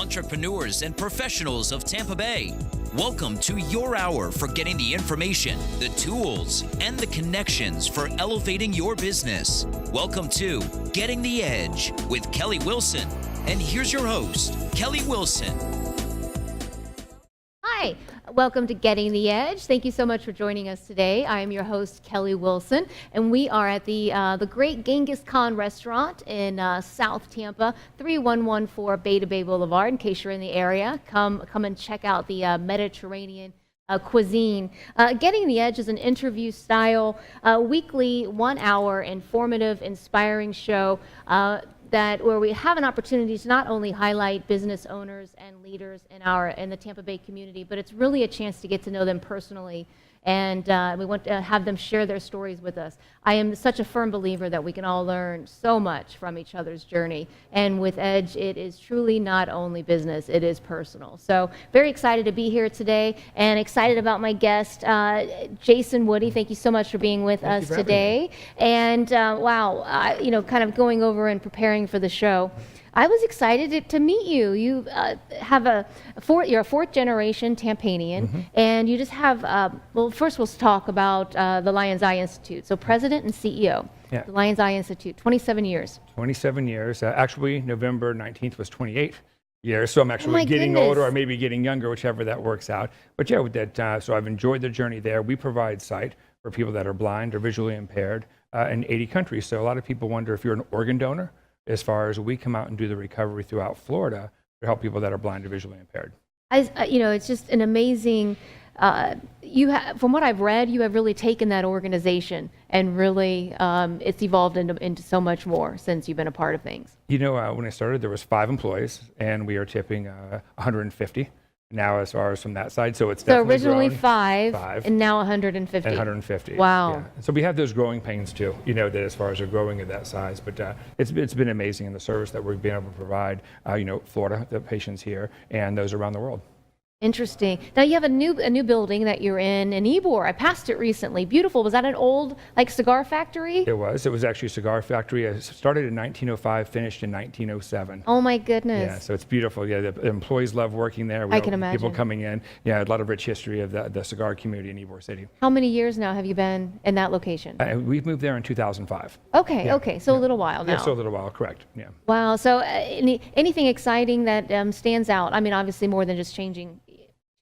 entrepreneurs and professionals of Tampa Bay. Welcome to your hour for getting the information, the tools, and the connections for elevating your business. Welcome to Getting the Edge with Kelly Wilson. And here's your host, Kelly Wilson. Hi, welcome to Getting the Edge. Thank you so much for joining us today. I am your host, Kelly Wilson, and we are at the great Genghis Khan restaurant in South Tampa, 3114 Beta Bay Boulevard. In case you're in the area, come and check out the Mediterranean cuisine. Getting the Edge is an interview style, weekly 1 hour informative, inspiring show where we have an opportunity to not only highlight business owners and leaders in the Tampa Bay community, but it's really a chance to get to know them personally, and we want to have them share their stories with us. I am such a firm believer that we can all learn so much from each other's journey, and with Edge, it is truly not only business, it is personal. So very excited to be here today, and excited about my guest, Jason Woody. Thank you so much for being with us today. And wow, kind of going over and preparing for the show, I was excited to meet you. You have you're a fourth generation Tampanian, and you just have, well, first we'll talk about the Lion's Eye Institute. So president and CEO, the Lion's Eye Institute, 27 years. 27 years. Actually, November 19th was 28 years. So I'm actually getting older, or maybe getting younger, whichever that works out. But yeah, with that, so I've enjoyed the journey there. We provide sight for people that are blind or visually impaired in 80 countries. So a lot of people wonder if you're an organ donor, as far as we come out and do the recovery throughout Florida to help people that are blind or visually impaired. It's just an amazing, from what I've read, you have really taken that organization and really, it's evolved into so much more since you've been a part of things. When I started, there was 5 employees, and we are tipping 150 now as far as from that side. So it's definitely originally grown. 5 and now 150. And 150. Wow. Yeah. So we have those growing pains too, that as far as they're growing at that size. But it's been amazing in the service that we've been able to provide, Florida, the patients here, and those around the world. Interesting. Now you have a new building that you're in Ybor. I passed it recently. Beautiful. Was that an old cigar factory? It was. It was actually a cigar factory. It started in 1905, finished in 1907. Oh my goodness. Yeah, so it's beautiful. Yeah, the employees love working there. I can imagine. People coming in. Yeah, a lot of rich history of the cigar community in Ybor City. How many years now have you been in that location? We've moved there in 2005. Okay, so a little while now. Yeah, so a little while, correct. Yeah. Wow. So anything exciting that stands out? I mean, obviously more than just changing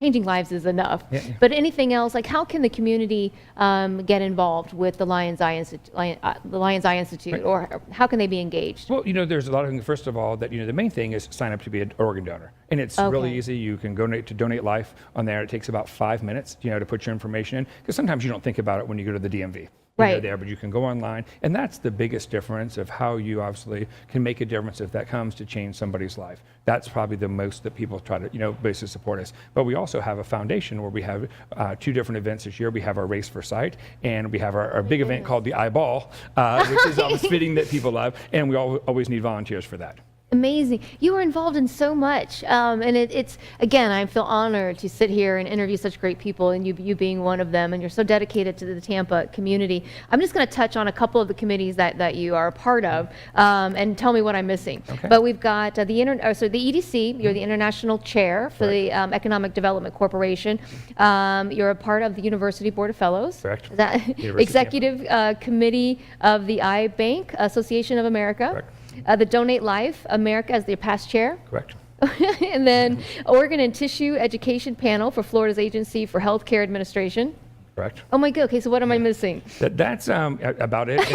lives is enough. Yeah. But anything else, how can the community get involved with the Lion's Eye Institute, right, or how can they be engaged? Well, there's a lot of things. First of all, that the main thing is sign up to be an organ donor, and it's really easy. You can donate life on there. It takes about 5 minutes, to put your information in, because sometimes you don't think about it when you go to the DMV. Right. But you can go online, and that's the biggest difference of how you obviously can make a difference if that comes to change somebody's life. That's probably the most that people try to, basically support us. But we also have a foundation where we have 2 different events this year. We have our Race for Sight, and we have our big event called the Eyeball, which is always fitting that people love, and we always need volunteers for that. Amazing. You are involved in so much. And it's, again, I feel honored to sit here and interview such great people, and you being one of them, and you're so dedicated to the Tampa community. I'm just going to touch on a couple of the committees that you are a part of, and tell me what I'm missing. Okay. But we've got the EDC, you're the International Chair for the Economic Development Corporation. You're a part of the University Board of Fellows. Correct. Executive Committee of the Eye Bank Association of America. Correct. The Donate Life America as the past chair. Correct. And then Organ and Tissue Education Panel for Florida's Agency for Healthcare Administration. Correct. Oh my God. Okay, so what am I missing? That's about it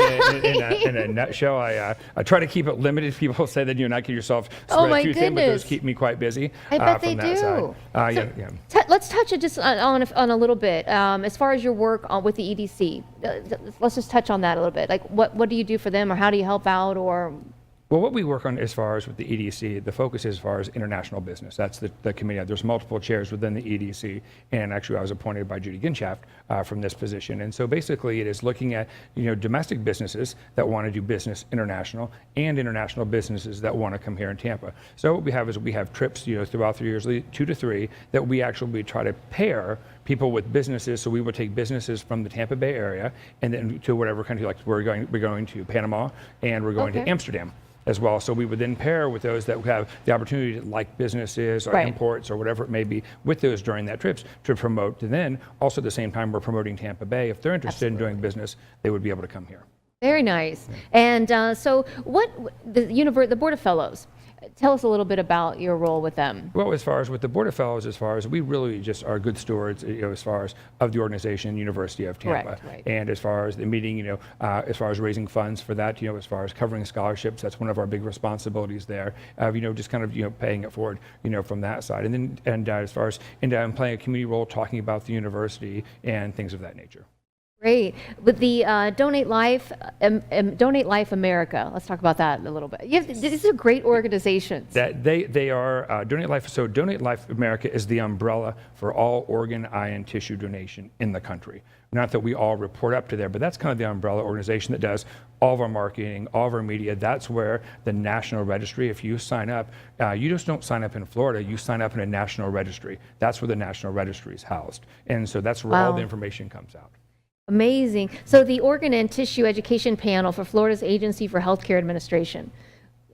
in a nutshell. I try to keep it limited. People say that you not get yourself spread too thin, but those keep me quite busy. I bet they do. Let's touch it just on a little bit. As far as your work with the EDC, let's just touch on that a little bit. What do you do for them, or how do you help out, or? Well, what we work on as far as with the EDC, the focus is as far as international business. That's the committee. There's multiple chairs within the EDC, and actually I was appointed by Judy Ginshaft from this position. And so basically it is looking at domestic businesses that want to do business international, and international businesses that want to come here in Tampa. So what we have trips throughout the years, 2 to 3, that we actually try to pair people with businesses. So we would take businesses from the Tampa Bay area and then to whatever country, like we're going to Panama, and we're going to Amsterdam. as well. So we would then pair with those that have the opportunity to like businesses or imports or whatever it may be with those during that trips to promote. And then also at the same time, we're promoting Tampa Bay. If they're interested in doing business, they would be able to come here. Very nice. And so what, the Board of Fellows, tell us a little bit about your role with them. Well, as far as with the Board of Fellows, as far as we really just are good stewards, as far as of the organization, University of Tampa. Correct, And as far as the meeting, as far as raising funds for that, as far as covering scholarships, that's one of our big responsibilities there. Just kind of, paying it forward, from that side. And then, as far as, playing a community role, talking about the university and things of that nature. Great. With the Donate Life America, let's talk about that a little bit. These are great organizations. That they are Donate Life. So Donate Life America is the umbrella for all organ, eye, and tissue donation in the country. Not that we all report up to there, but that's kind of the umbrella organization that does all of our marketing, all of our media. That's where the national registry, if you sign up, you just don't sign up in Florida, you sign up in a national registry. That's where the national registry is housed. And so that's where all the information comes out. Amazing. So the Organ and Tissue Education Panel for Florida's Agency for Healthcare Administration,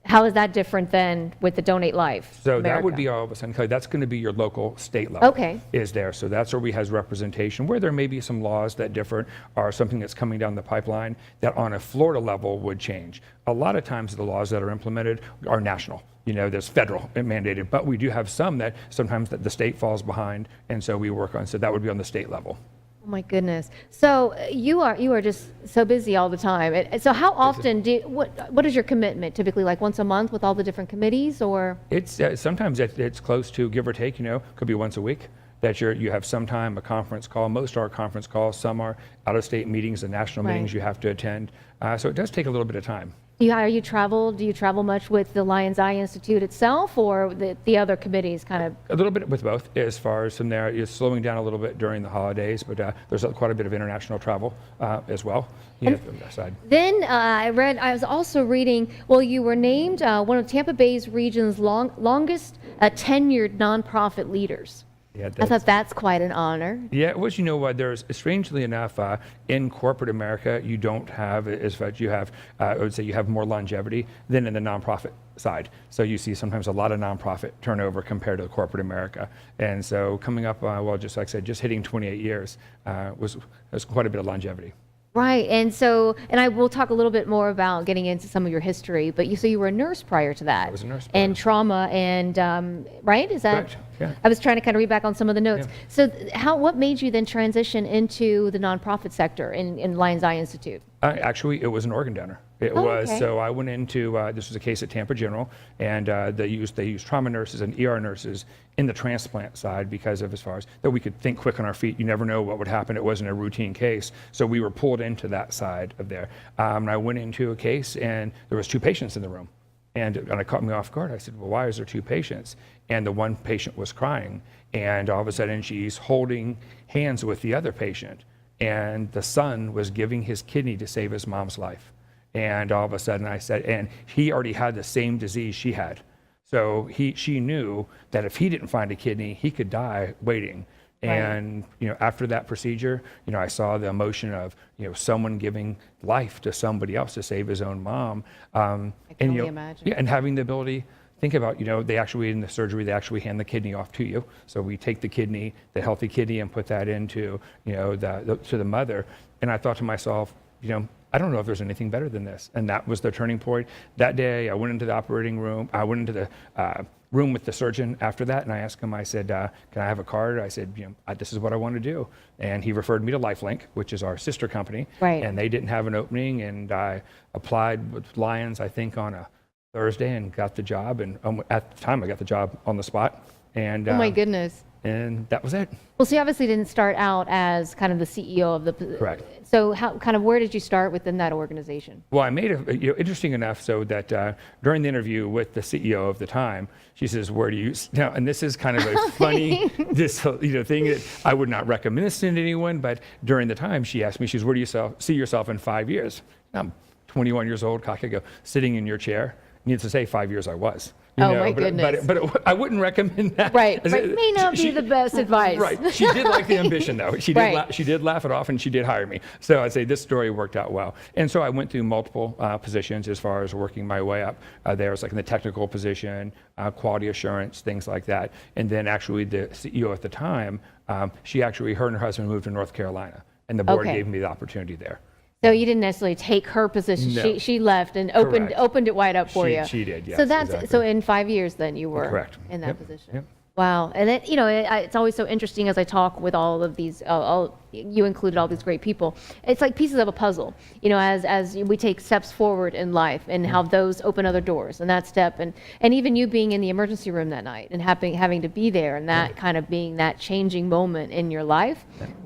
how is that different than with the Donate Life So America? That would be all of a sudden, that's going to be your local state level. Okay. Is there. So that's where we has representation, where there may be some laws that differ or something that's coming down the pipeline that on a Florida level would change. A lot of times the laws that are implemented are national. There's federal mandated, but we do have some that sometimes that the state falls behind, and so we work on, so that would be on the state level. Oh my goodness. So you are just so busy all the time. So how often what is your commitment? Typically like once a month with all the different committees, or? It's sometimes it's close to, give or take, could be once a week that you have some time, a conference call. Most are conference calls, some are out-of-state meetings and national meetings you have to attend. So it does take a little bit of time. Do you travel much with the Lions Eye Institute itself, or the other committees kind of? A little bit with both. As far as from there, it's slowing down a little bit during the holidays, but there's quite a bit of international travel as well. From that side. Then I was also reading, well, you were named one of Tampa Bay's region's longest tenured nonprofit leaders. Yeah, I thought that's quite an honor. Yeah, well, there's, strangely enough, in corporate America, you don't have, as much, you have, I would say you have more longevity than in the nonprofit side. So you see sometimes a lot of nonprofit turnover compared to corporate America. And so coming up, just like I said, just hitting 28 years was quite a bit of longevity. Right, and I will talk a little bit more about getting into some of your history, but you were a nurse prior to that. I was a nurse. And trauma, and right? Is that? Correct. Yeah. I was trying to kind of read back on some of the notes. Yeah. So what made you then transition into the nonprofit sector in Lions Eye Institute? Actually, it was an organ donor. It was. Okay. So I went into, this was a case at Tampa General, and they used trauma nurses and ER nurses in the transplant side because of as far as that we could think quick on our feet. You never know what would happen. It wasn't a routine case. So we were pulled into that side of there. And I went into a case, and there was 2 patients in the room. And it caught me off guard. I said, well, why is there 2 patients? And the one patient was crying. And all of a sudden, she's holding hands with the other patient. And the son was giving his kidney to save his mom's life. And all of a sudden I said, and he already had the same disease she had. So she knew that if he didn't find a kidney, he could die waiting. And, after that procedure, I saw the emotion of, someone giving life to somebody else to save his own mom. I can only imagine. Yeah, and having the ability, think about, they actually, in the surgery, they actually hand the kidney off to you. So we take the kidney, the healthy kidney, and put that into, to the mother. And I thought to myself, I don't know if there's anything better than this. And that was the turning point. That day, I went into the operating room. I went into the room with the surgeon after that, and I asked him, I said, can I have a card? I said, this is what I want to do. And he referred me to LifeLink, which is our sister company. Right. And they didn't have an opening, and I applied with Lions, I think, on a Thursday and got the job. And at the time, I got the job on the spot. And oh my goodness. And that was it. Well, so you obviously didn't start out as kind of the CEO of the. Correct. So where did you start within that organization? Well, I made interesting enough so that during the interview with the CEO of the time, she says, "Where do you now?" And this is kind of a funny thing that I would not recommend this to anyone. But during the time, she asked me, "She says, where do you see yourself in 5 years?" I'm 21 years old, cocky, go sitting in your chair. Needless to say, 5 years I was. Oh, my goodness. But I wouldn't recommend that. Right. May not be the best advice. Right. She did like the ambition, though. She did. Right. She did laugh it off, and she did hire me. So I'd say this story worked out well. And so I went through multiple positions as far as working my way up. There was like in the technical position, quality assurance, things like that. And then actually the CEO at the time, her and her husband moved to North Carolina, and the board gave me the opportunity there. So you didn't necessarily take her position. No. She left and opened it wide up for you. She did, yes. So that's exactly. so in 5 years then you were Correct. in that Yep. position. Yep. Wow. And it, it's always so interesting as I talk with all of these, you included all these great people. It's like pieces of a puzzle, as we take steps forward in life and how those open other doors and that step. And even you being in the emergency room that night and having to be there and that kind of being that changing moment in your life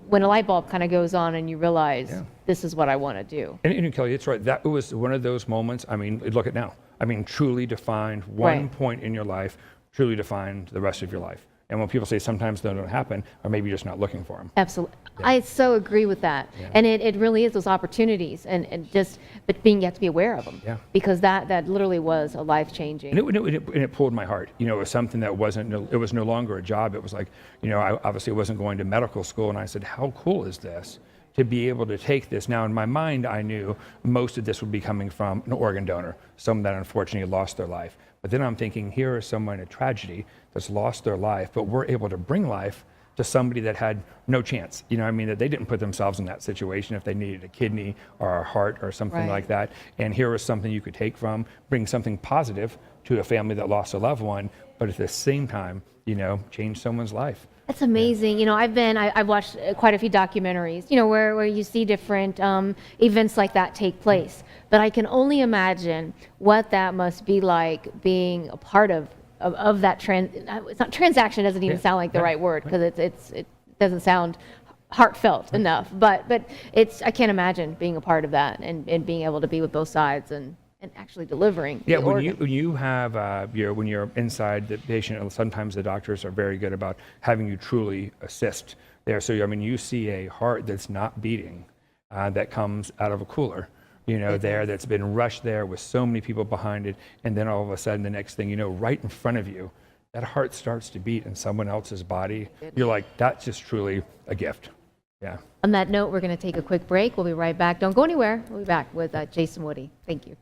when a light bulb kind of goes on and you realize this is what I want to do. And Kelly, it's right. That was one of those moments. I mean, look at now. I mean, truly defined one point in your life, truly defined the rest of your life. And when people say sometimes they don't happen, or maybe you're just not looking for them. Absolutely. Yeah. I so agree with that. Yeah. And it really is those opportunities but you have to be aware of them. Yeah. Because that literally was a life-changing. And it pulled my heart. It was something that it was no longer a job. It was like, I obviously wasn't going to medical school, and I said, how cool is this? To be able to take this. Now, in my mind, I knew most of this would be coming from an organ donor, someone that unfortunately lost their life. But then I'm thinking, here is someone in a tragedy that's lost their life, but we're able to bring life to somebody that had no chance. That they didn't put themselves in that situation if they needed a kidney or a heart or something like that. And here is something you could take from, bring something positive to a family that lost a loved one, but at the same time, change someone's life. That's amazing. Yeah. I've watched quite a few documentaries, where you see different events like that take place. But I can only imagine what that must be like being a part of that it's not transaction, doesn't even sound like the right word because it doesn't sound heartfelt enough. But I can't imagine being a part of that and being able to be with both sides and actually delivering. Yeah, when you have when you're inside the patient, sometimes the doctors are very good about having you truly assist there. So you see a heart that's not beating, that comes out of a cooler, that's been rushed there with so many people behind it, and then all of a sudden the next thing right in front of you, that heart starts to beat in someone else's body. You're like, that's just truly a gift. Yeah. On that note, we're going to take a quick break. We'll be right back. Don't go anywhere. We'll be back with Jason Woody. Thank you.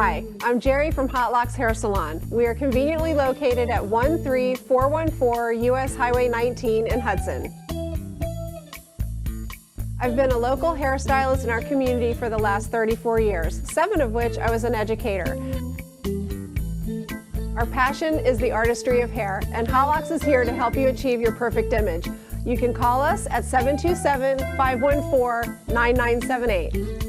Hi, I'm Jerry from Hot Locks Hair Salon. We are conveniently located at 13414 US Highway 19 in Hudson. I've been a local hairstylist in our community for the last 34 years, 7 of which I was an educator. Our passion is the artistry of hair, and Hot Locks is here to help you achieve your perfect image. You can call us at 727-514-9978.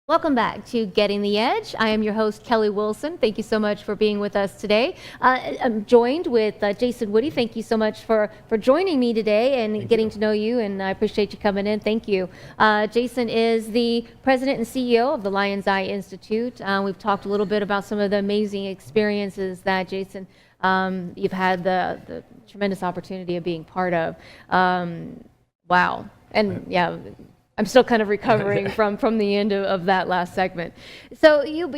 Welcome back to Getting the Edge. I am your host, Kelly Wilson. Thank you so much for being with us today. I'm joined with Jason Woody. Thank you so much for joining me today and getting to know you, and I appreciate you coming in. Thank you. Jason is the president and CEO of the Lion's Eye Institute. We've talked a little bit about some of the amazing experiences that, Jason, you've had the tremendous opportunity of being part of. Wow. And yeah, I'm still kind of recovering from the end of that last segment. So you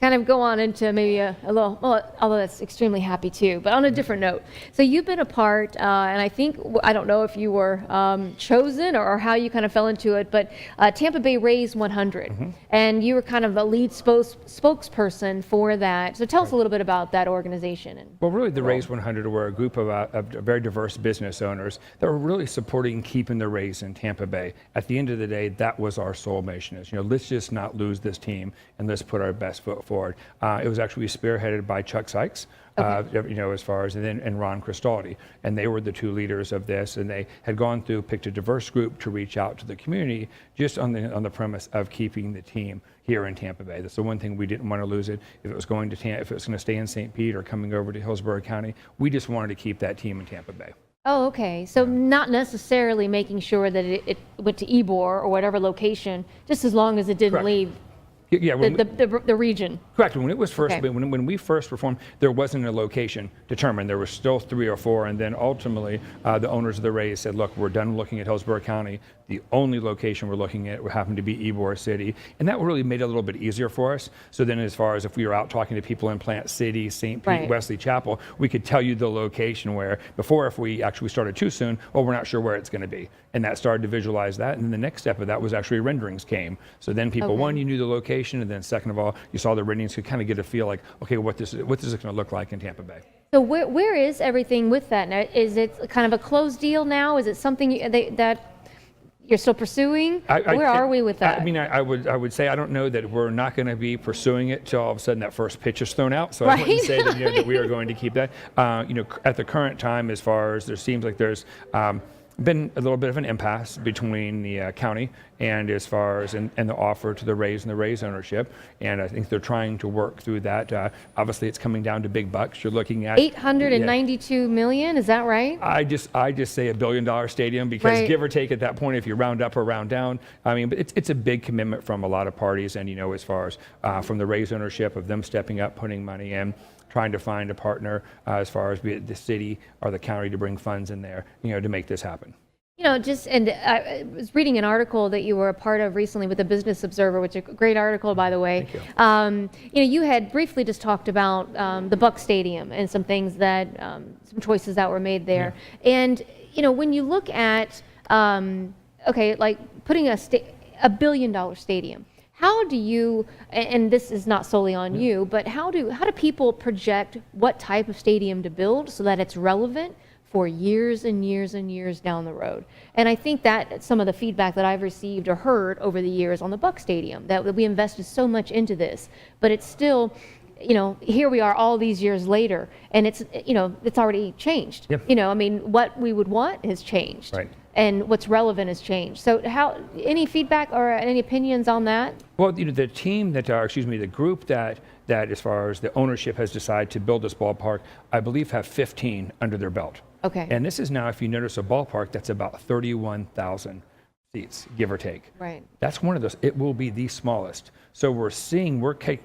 kind of go on into maybe a little, well, although that's extremely happy too, but on a different note. So you've been a part, and I think, I don't know if you were chosen or how you kind of fell into it, but Tampa Bay Raise 100, and you were kind of the lead spokesperson for that. So tell us a little bit about that organization. Well, really the Raise 100 were a group of very diverse business owners that were really supporting keeping the Rays in Tampa Bay. At the end of the day, that was our sole mission is, let's just not lose this team and let's put our best foot forward. It was actually spearheaded by Chuck Sykes, as far as, and Ron Cristaldi, and they were the two leaders of this, and they had gone through, picked a diverse group to reach out to the community just on the premise of keeping the team here in Tampa Bay. That's the one thing we didn't want to lose it. If it was going to stay in St. Pete or coming over to Hillsborough County, we just wanted to keep that team in Tampa Bay. Oh, okay. So not necessarily making sure that it went to Ybor or whatever location, just as long as it didn't leave. Yeah, the region. Correct. When it was first, when we first performed, there wasn't a location determined. There were still 3 or 4, and then ultimately the owners of the Rays said, "Look, we're done looking at Hillsborough County. The only location we're looking at happened to be Ybor City," and that really made it a little bit easier for us. So then, as far as if we were out talking to people in Plant City, St. Pete, Wesley Chapel, we could tell you the location where. Before, if we actually started too soon, well, we're not sure where it's going to be, and that started to visualize that. And then the next step of that was actually renderings came. So then people, one, you knew the location, and then second of all, you saw the renderings, could kind of get a feel like, okay, what this is going to look like in Tampa Bay. So where is everything with that now? Is it kind of a closed deal now? Is it something that you're still pursuing? Where are we with that? I would say I don't know that we're not going to be pursuing it till all of a sudden that first pitch is thrown out. So I wouldn't say that, that we are going to keep that. At the current time, as far as there seems like there's been a little bit of an impasse between the county and as far as and the offer to the Rays and the Rays ownership, and I think they're trying to work through that. Obviously, it's coming down to big bucks. You're looking at $892 million. Is that right? I just say $1 billion stadium because give or take at that point, if you round up or round down, but it's a big commitment from a lot of parties, and as far as from the Rays ownership of them stepping up, putting money in, trying to find a partner as far as be it the city or the county to bring funds in there, to make this happen. And I was reading an article that you were a part of recently with the Business Observer, which is a great article, by the way. Thank you. You had briefly just talked about the Buck Stadium and some things that, some choices that were made there. Yeah. And, when you look at, like putting a $1 billion stadium, how do you, and this is not solely on you, but how do people project what type of stadium to build so that it's relevant for years and years and years down the road? And I think that some of the feedback that I've received or heard over the years on the Buck Stadium, that we invested so much into this, but it's still, here we are all these years later, and it's already changed. Yep. What we would want has changed. Right. And what's relevant has changed. So any feedback or any opinions on that? Well, the team the group that as far as the ownership has decided to build this ballpark, I believe have 15 under their belt. Okay. And this is now, if you notice, a ballpark that's about 31,000 seats, give or take. Right. That's one of those. It will be the smallest. So we're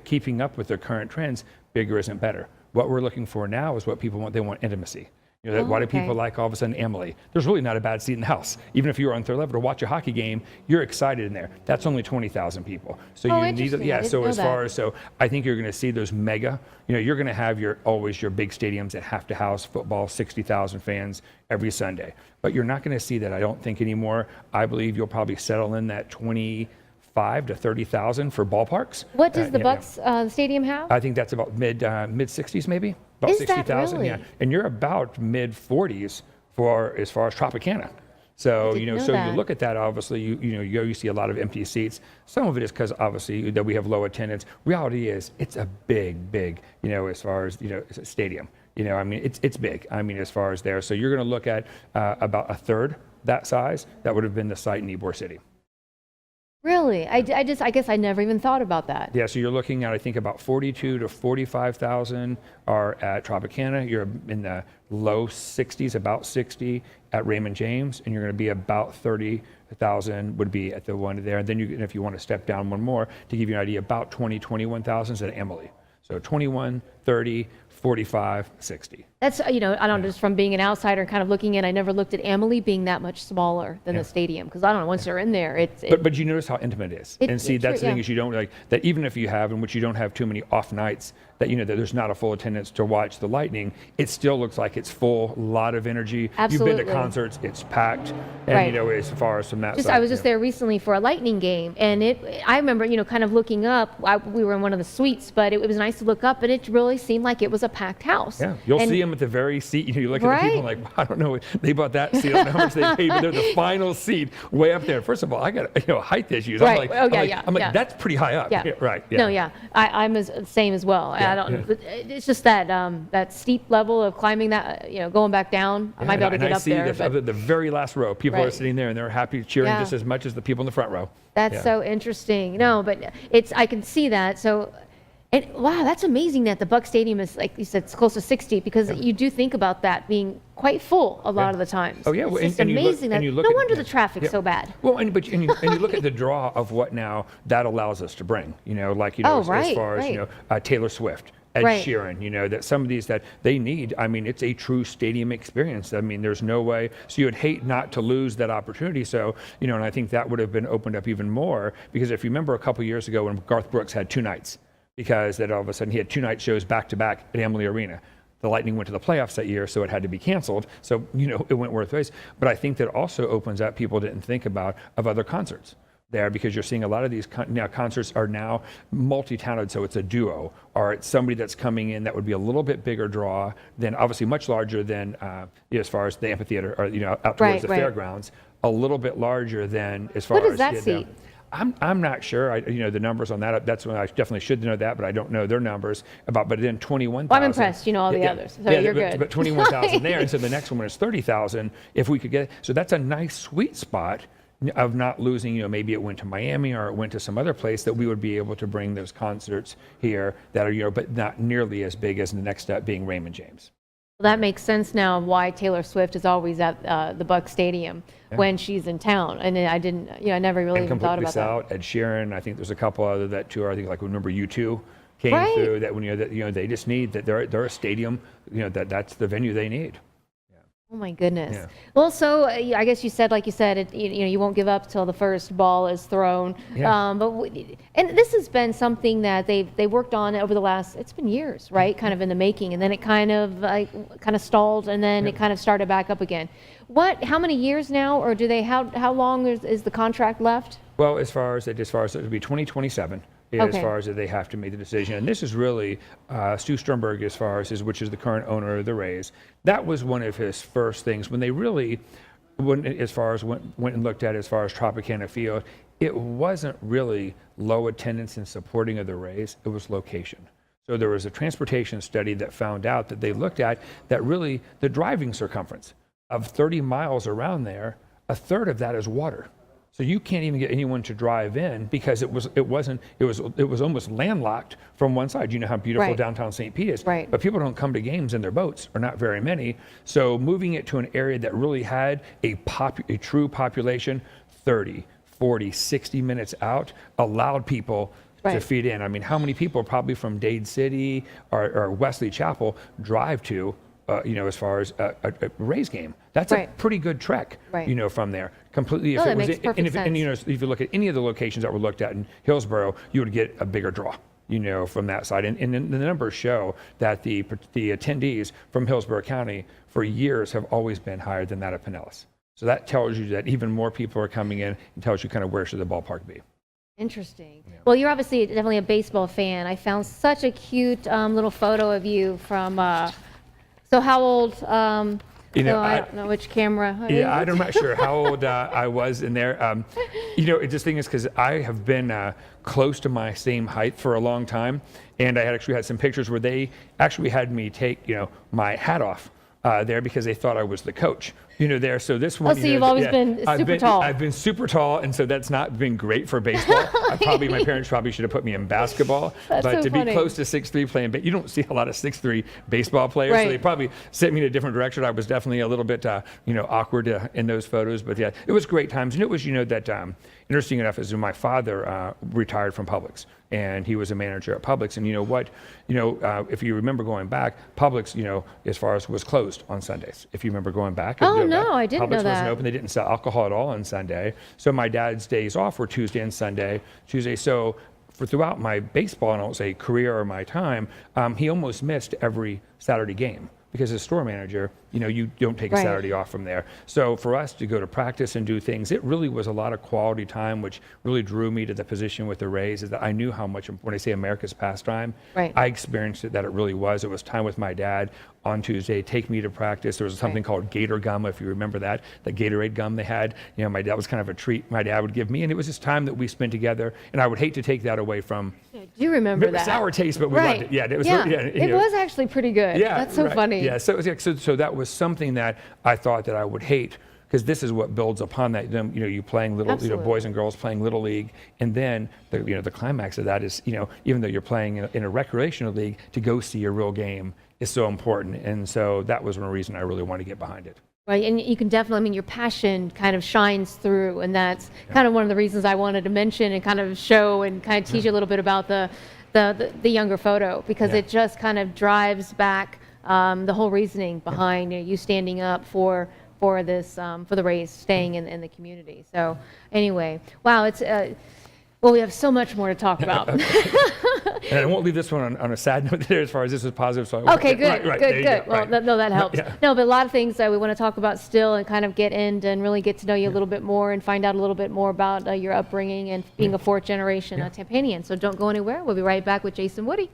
keeping up with the current trends. Bigger isn't better. What we're looking for now is what people want. They want intimacy. Why do people like all of a sudden Emily? There's really not a bad seat in the house. Even if you were on third level to watch a hockey game, you're excited in there. That's only 20,000 people. So you need, so I think you're going to see those mega. You're going to have always your big stadiums that have to house football, 60,000 fans every Sunday. But you're not going to see that, I don't think, anymore. I believe you'll probably settle in that 25 to 30,000 for ballparks. What does the Bucks stadium have? I think that's about mid 60s maybe. About 60,000, really? yeah. And you're about mid 40s as far as Tropicana. So you look at that. Obviously, you see a lot of empty seats. Some of it is because obviously that we have low attendance. Reality is it's a big, as far as stadium. It's big. As far as there. So you're going to look at about a third that size. That would have been the site in Ybor City. Really? I guess I never even thought about that. Yeah, so you're looking at, I think, about 42 to 45,000 are at Tropicana. You're in the low 60s, about 60 at Raymond James, and you're going to be about 30,000 would be at the one there. And then if you want to step down one more, to give you an idea, about 21,000 is at Emily. So 21, 30, 45, 60. That's, I don't know, just from being an outsider kind of looking in, I never looked at Emily being that much smaller than the stadium. Because I don't know, once you're in there, But you notice how intimate it is. And see, that's the thing is you don't like, that even if you have, in which you don't have too many off nights, that that there's not a full attendance to watch the Lightning, it still looks like it's full, a lot of energy. Absolutely. You've been to concerts, it's packed. And as far as from that side. I was just there recently for a Lightning game, and I remember, kind of looking up, we were in one of the suites, but it was nice to look up, and it really seemed like it was a packed house. Yeah, you'll see them at the very seat. You look at the people like, I don't know, they bought that seat. I don't know how much they paid, but they're the final seat way up there. First of all, I got height issues. Right. I'm like, that's pretty high up. Yeah. Right. Yeah. No, yeah, I'm the same as well. It's just that steep level of climbing that, going back down. I might be able to get up there. The very last row, people are sitting there and they're happy cheering just as much as the people in the front row. That's so interesting. No, but I can see that. So. And wow, that's amazing that the Buck Stadium is, like you said, it's close to 60, because you do think about that being quite full a lot of the times. Oh yeah, it's just amazing. No wonder the traffic's so bad. Well, and you look at the draw of what now that allows us to bring. As far as Taylor Swift. Ed Sheeran, that some of these that they need, it's a true stadium experience. There's no way. So you would hate not to lose that opportunity. So, and I think that would have been opened up even more, because if you remember a couple years ago when Garth Brooks had 2 nights, because that all of a sudden he had 2 night shows back to back at Emily Arena. The Lightning went to the playoffs that year, so it had to be canceled. So, it went both ways. But I think that also opens up, people didn't think about, of other concerts there, because you're seeing a lot of these concerts are now multi-talented, so it's a duo, or it's somebody that's coming in that would be a little bit bigger draw than, obviously much larger than as far as the amphitheater, or out towards the fairgrounds, a little bit larger than as far as... What does that seat? I'm not sure. The numbers on that. That's when I definitely should know that, but I don't know their numbers but then 21,000. Well, I'm impressed. All the others. So you're good. But 21,000 there, and so the next one is 30,000. If we could get, so that's a nice sweet spot of not losing. Maybe it went to Miami or it went to some other place, that we would be able to bring those concerts here that are but not nearly as big as the next step being Raymond James. Well, that makes sense now why Taylor Swift is always at the Buck Stadium when she's in town. And I didn't, I never really even thought about that. Ed Sheeran, I think there's a couple other that tour. I think remember U2 came through that when they just need that they're a stadium, that's the venue they need. Oh my goodness. Yeah. Well, so I guess you said, you won't give up till the first ball is thrown. Yeah. And this has been something that they worked on over the last, it's been years, right? Kind of in the making, and then it kind of stalled, and then it kind of started back up again. How many years now, or how long is the contract left? Well, as far as it would be 2027. As far as they have to make the decision. And this is really Stu Sternberg, which is the current owner of the Rays. That was one of his first things when they really, went and looked at as far as Tropicana Field. It wasn't really low attendance and supporting of the Rays. It was location. So there was a transportation study that found out that they looked at that really the driving circumference of 30 miles around there, a third of that is water. So you can't even get anyone to drive in, because it was almost landlocked from one side. You know how beautiful downtown St. Pete is. Right. But people don't come to games in their boats, or not very many. So moving it to an area that really had a true population, 30, 40, 60 minutes out allowed people to feed in. I mean, how many people probably from Dade City or Wesley Chapel drive to, as far as a Rays game? That's a pretty good trek, from there. Completely. That makes perfect sense. And if you look at any of the locations that were looked at in Hillsborough, you would get a bigger draw, from that side. And the numbers show that the attendees from Hillsborough County for years have always been higher than that of Pinellas. So that tells you that even more people are coming in and tells you kind of where should the ballpark be. Interesting. Yeah. Well, you're obviously definitely a baseball fan. I found such a cute little photo of you from, so how old, I don't know which camera. I'm not sure how old I was in there. The thing is because I have been close to my same height for a long time. And I actually had some pictures where they actually had me take, my hat off there because they thought I was the coach. There. So this one. So you've always been super tall. I've been super tall, and so that's not been great for baseball. My parents probably should have put me in basketball. But so to be close to 6'3" playing, but you don't see a lot of 6'3" baseball players. So they probably sent me in a different direction. I was definitely a little bit, awkward in those photos. But yeah, it was great times, and it was, that interesting enough is my father retired from Publix, and he was a manager at Publix. And if you remember going back, Publix, as far as was closed on Sundays. If you remember going back. No, I didn't know that. Publix wasn't open. They didn't sell alcohol at all on Sunday. So my dad's days off were Tuesday and Sunday. So throughout my baseball, and I won't say career or my time, he almost missed every Saturday game. Because as store manager, you don't take a Saturday off from there. So for us to go to practice and do things, it really was a lot of quality time, which really drew me to the position with the Rays, is that I knew how much, when I say America's pastime, I experienced it, that it really was. It was time with my dad on Tuesday, take me to practice. There was something called Gator gum, if you remember that, the Gatorade gum they had. My dad was kind of a treat my dad would give me, and it was just time that we spent together, and I would hate to take that away from. Do you remember that? Sour taste, but we loved it. Yeah, it was. It was actually pretty good. Yeah, that's so funny. Yeah, so that was something that I thought that I would hate, because this is what builds upon that. You playing little, boys and girls playing little league, and then the climax of that is, even though you're playing in a recreational league, to go see a real game is so important. And so that was one reason I really wanted to get behind it. Right, and you can definitely, your passion kind of shines through, and that's kind of one of the reasons I wanted to mention and kind of show and kind of teach you a little bit about the younger photo, because it just kind of drives back the whole reasoning behind you standing up for this for the Rays staying in the community. So anyway, wow, it's we have so much more to talk about. And I won't leave this one on a sad note there, as far as this is positive. So okay, good, good. Well, that helps. No, but a lot of things we want to talk about still, and kind of get into and really get to know you a little bit more and find out a little bit more about your upbringing and being a fourth generation Tampanian. So don't go anywhere. We'll be right back with Jason Woody.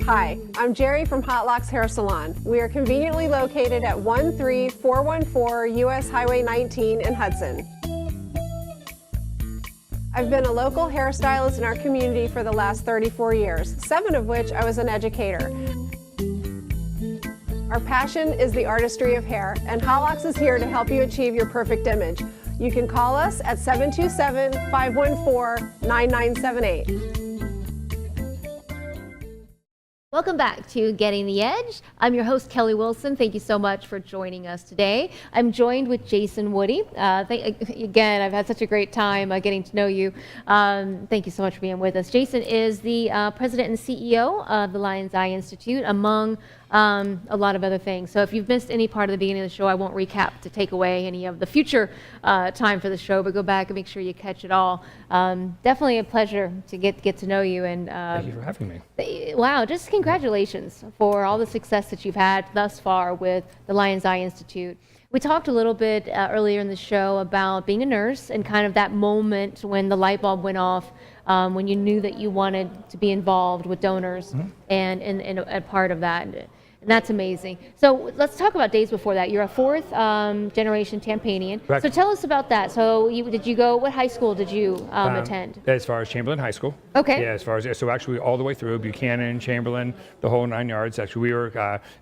Hi, I'm Jerry from Hot Locks Hair Salon. We are conveniently located at 13414 US Highway 19 in Hudson. I've been a local hairstylist in our community for the last 34 years, 7 of which I was an educator. Our passion is the artistry of hair, and Hot Locks is here to help you achieve your perfect image. You can call us at 727-514-9978. Welcome back to Getting the Edge. I'm your host, Kelly Wilson. Thank you so much for joining us today. I'm joined with Jason Woody. Again, I've had such a great time getting to know you. Thank you so much for being with us. Jason is the president and CEO of the Lion's Eye Institute, among a lot of other things. So if you've missed any part of the beginning of the show, I won't recap to take away any of the future time for the show, but go back and make sure you catch it all. Definitely a pleasure to get to know you. And Thank you for having me. wow, just congratulations for all the success that you've had thus far with the Lion's Eye Institute. We talked a little bit earlier in the show about being a nurse and kind of that moment when the light bulb went off, when you knew that you wanted to be involved with donors and a part of that. And that's amazing. So let's talk about days before that. You're a fourth generation Tampanian. Correct. So tell us about that. So did you go, what high school did you attend? As far as Chamberlain High School. Okay. Yeah, so actually all the way through Buchanan, Chamberlain, the whole 9 yards. Actually, we were,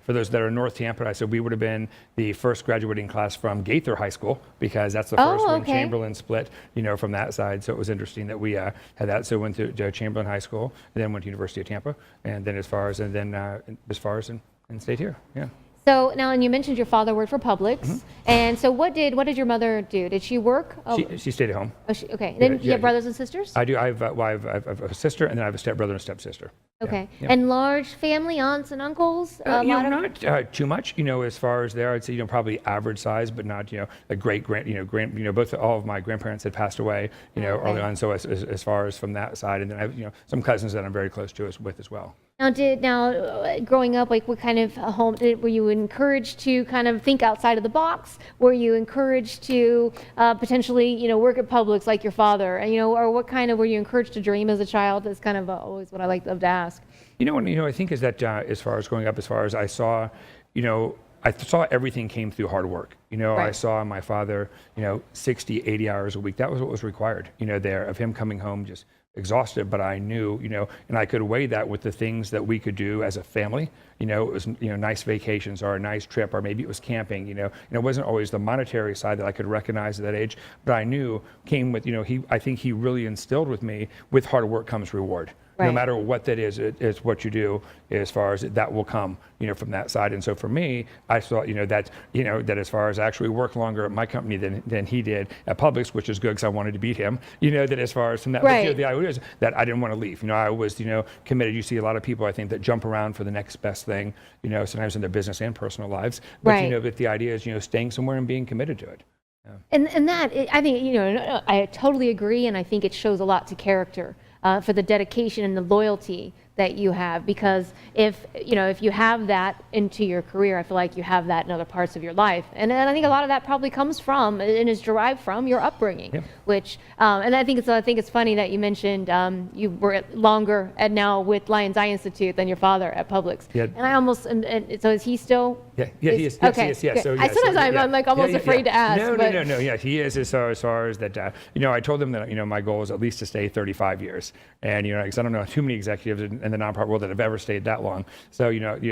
for those that are North Tampa, I said we would have been the first graduating class from Gaither High School, because that's the first when Chamberlain split, from that side. So it was interesting that we had that. So went to Chamberlain High School, and then went to University of Tampa, and then as far as and stayed here. Yeah. So now, and you mentioned your father worked for Publix, and so what did your mother do? Did she work? Oh. She stayed at home. Oh, okay. Then you have brothers and sisters? I do. I have a sister, and then I have a stepbrother and a stepsister. Okay. Yeah. And large family, aunts and uncles? Not too much. As far as there, I'd say probably average size, but not a great both all of my grandparents had passed away early on. So as far as from that side, and then I have some cousins that I'm very close to with as well. Now, growing up, like what kind of home were you encouraged to kind of think outside of the box? Were you encouraged to potentially, work at Publix like your father? Or what kind of were you encouraged to dream as a child? That's kind of always what I love to ask. I think is that as far as growing up, as far as I saw, I saw everything came through hard work. Right. I saw my father, 60, 80 hours a week. That was what was required, there of him coming home just exhausted, but I knew, and I could weigh that with the things that we could do as a family. It was, nice vacations or a nice trip, or maybe it was camping, and it wasn't always the monetary side that I could recognize at that age, but I knew came with, I think he really instilled with me, with hard work comes reward. Right. No matter what that is, it's what you do as far as that will come, from that side. And so for me, I saw, that as far as I actually worked longer at my company than he did at Publix, which is good because I wanted to beat him, that as far as from that, right. But, the idea is that I didn't want to leave. I was, committed. You see a lot of people, I think, that jump around for the next best thing, sometimes in their business and personal lives. But, right. But the idea is, staying somewhere and being committed to it. Yeah. And that, I think, I totally agree, and I think it shows a lot to character. For the dedication and the loyalty that you have, because if you have that into your career, I feel like you have that in other parts of your life, and I think a lot of that probably comes from and is derived from your upbringing. Yeah. Which and I think it's funny that you mentioned you were longer and now with Lion's Eye Institute than your father at Publix. Yeah. And I almost and so is he still? Yeah, he is. Okay. Yes. So I'm like almost afraid to ask. No. Yeah, he is as far as that. I told him that my goal is at least to stay 35 years, and because I don't know too many executives in the nonprofit world that have ever stayed that long. So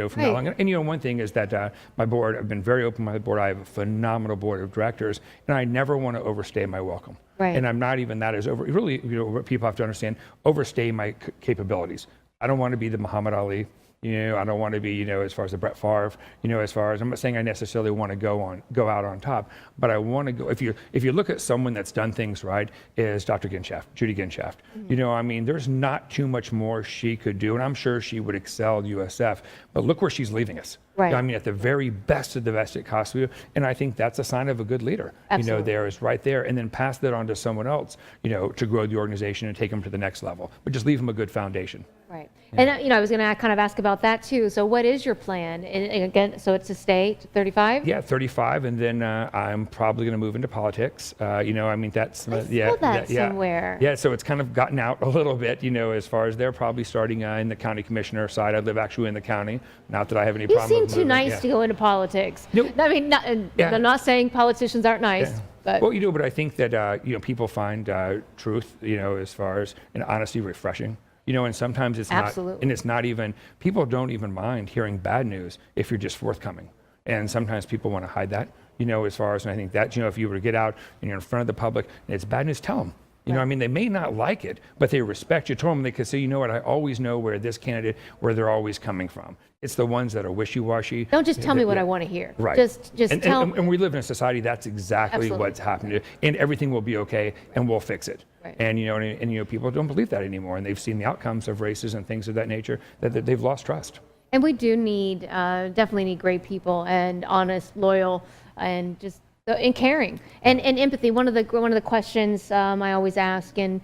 from that long. And one thing is that my board, I've been very open with my board. I have a phenomenal board of directors, and I never want to overstay my welcome. Right. And I'm not even that as over. Really, what people have to understand, overstay my capabilities. I don't want to be the Muhammad Ali. I don't want to be, as far as the Brett Favre, as far as, I'm not saying I necessarily want to go out on top, but I want to go, if you look at someone that's done things right, is Dr. Ginshaft, Judy Ginshaft. Mm-hmm. There's not too much more she could do, and I'm sure she would excel at USF, but look where she's leaving us. Right. At the very best of the best it costs you, and I think that's a sign of a good leader. Absolutely. There is right there, and then pass that on to someone else, to grow the organization and take them to the next level, but just leave them a good foundation. Right. Yeah. And, I was going to kind of ask about that too. So what is your plan? And again, so it's to stay to 35? Yeah, 35. And then I'm probably going to move into politics. That's, I saw that somewhere. Yeah, so it's kind of gotten out a little bit, as far as they're probably starting in the county commissioner side. I live actually in the county. Not that I have any problem with moving. You seem too nice to go into politics. Nope. I'm not saying politicians aren't nice. Yeah. But. Well, but I think that, people find truth, as far as, and honesty refreshing. And sometimes it's Absolutely. not, and it's not even, people don't even mind hearing bad news if you're just forthcoming. And sometimes people want to hide that, as far as, and I think that, if you were to get out and you're in front of the public and it's bad news, tell them. You know, I mean, they may not like it, but they respect you. Told them they could say, you know what, I always know where this candidate, where they're always coming from. It's the ones that are wishy-washy. Don't just tell me what I want to hear. Right. Just tell. And we live in a society that's exactly Absolutely. what's happening, and everything will be okay, and we'll fix it. Right. And you know, people don't believe that anymore, and they've seen the outcomes of races and things of that nature that they've lost trust. And we do need, definitely need great people and honest, loyal, and just and caring and empathy. One of the questions I always ask, and